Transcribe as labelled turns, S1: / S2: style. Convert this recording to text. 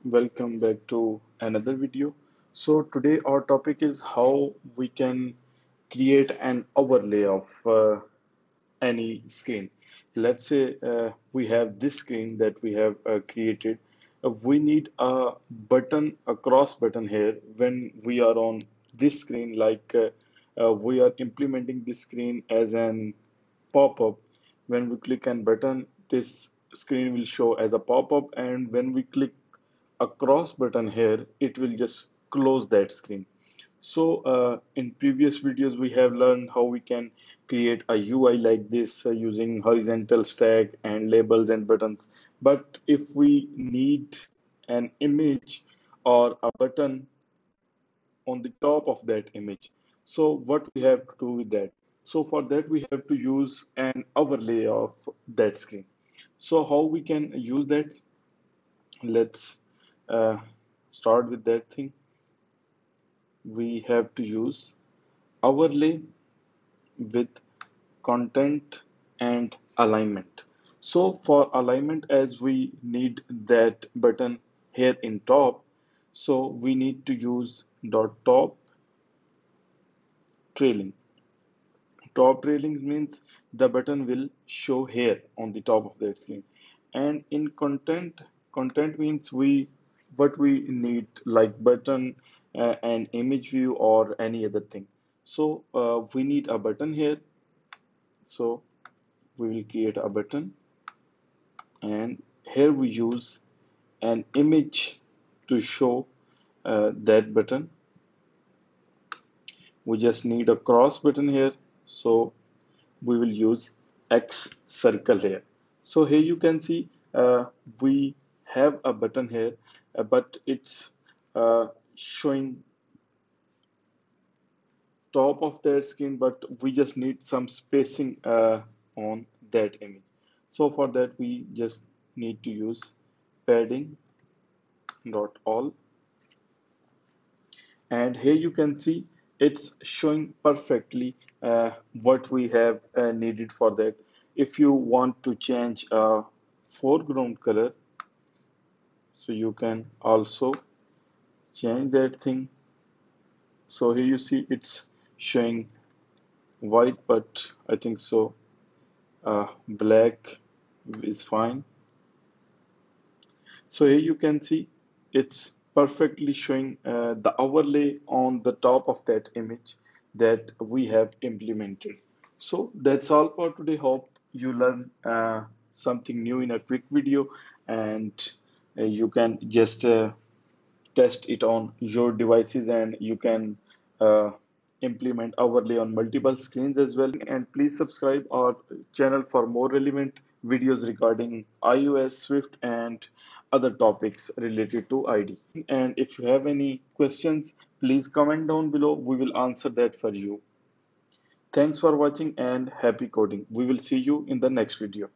S1: Welcome back to another video. So today our topic is how we can create an overlay of any screen. Let's say we have this screen that we have created. We need a button, a cross button here when we are on this screen, like we are implementing this screen as an pop-up. When we click an button, this screen will show as a pop-up, and when we click a cross button here, it will just close that screen. So in previous videos, we have learned how we can create a UI like this using horizontal stack and labels and buttons. But if we need an image or a button on the top of that image, so what we have to do with that? So for that, we have to use an overlay of that screen. So how we can use that? Let's uh, start with that thing. We have to use overlay with content and alignment. So for alignment, as we need that button here in top, so we need to use dot top trailing. Top trailing means the button will show here on the top of that screen. And in content means we what we need, like button, an image view or any other thing. So we need a button here. So we will create a button, and here we use an image to show that button. We just need a cross button here, so we will use X circle here. So here you can see we have a button here, but it's showing top of that screen, but we just need some spacing on that image. So for that, we just need to use padding dot all, and here you can see it's showing perfectly what we have needed for that. If you want to change a foreground color, so you can also change that thing. So here you see it's showing white, but I think so black is fine. So here you can see it's perfectly showing the overlay on the top of that image that we have implemented. So that's all for today. Hope you learn something new in a quick video, and you can just test it on your devices, and you can uh, implement overlay on multiple screens as well. And please subscribe our channel for more relevant videos regarding iOS, Swift, and other topics related to ID. And if you have any questions, please comment down below. We will answer that for you. Thanks for watching and happy coding. We will see you in the next video.